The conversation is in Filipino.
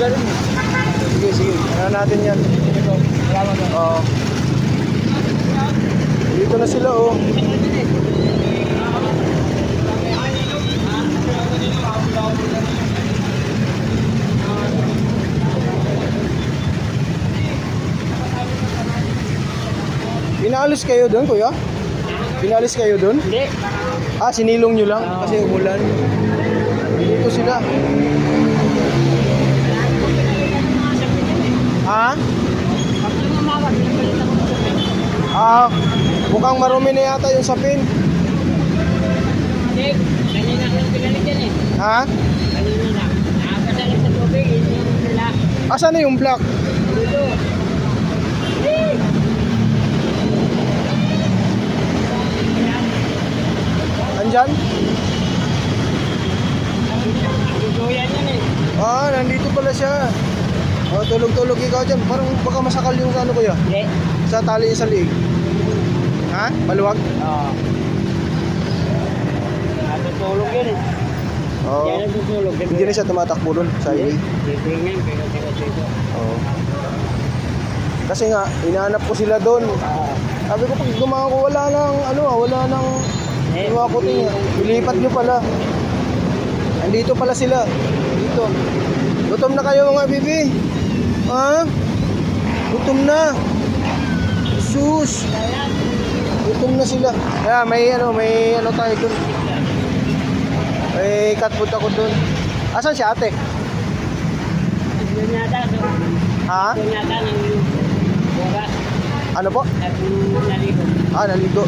Sige, sige. Ano natin yan? Salamat. Oo. Dito na sila, oh. Pinaalis kayo doon, kuya? Pinaalis kayo doon? Hindi. Ah, sinilong nyo lang kasi umulan. Dito sila. Ha? Ah, mukhang marumi na yata yung sapin. Hindi. Kanina ko yung pinalit yan eh. Ha? Kanina na. Nakakasalit sa tubig. Hindi yung nila. Asan na yung black? Dito. Andyan? Duduyan yan eh. Ah, nandito pala siya. Oh, tulog-tulog ikaw dyan. Parang baka masakal yung ano kuya. Hindi. Sa tali sa liig. Ha? Maluwag? Oo. Natutulog yan eh. Oo. Yan natutulog. Hindi na siya tumatakbo dun sa highway. Dito yan. Pero dito. Oo. Kasi nga, inaanap ko sila doon. Sabi ko, pag dumaan ko, wala nang, wala nang iwakutin niya. Ilipat nyo pala. Andito pala sila. Dito. Gutom na kayo mga bibi. Ha? Gutom na. Sus. Gutom na sila. Kaya may tayo doon. May cat food ako doon. Asan si ate? Doon yata. Ha? Doon yata ng oras. Ano po? At naligo. Ah, naligo.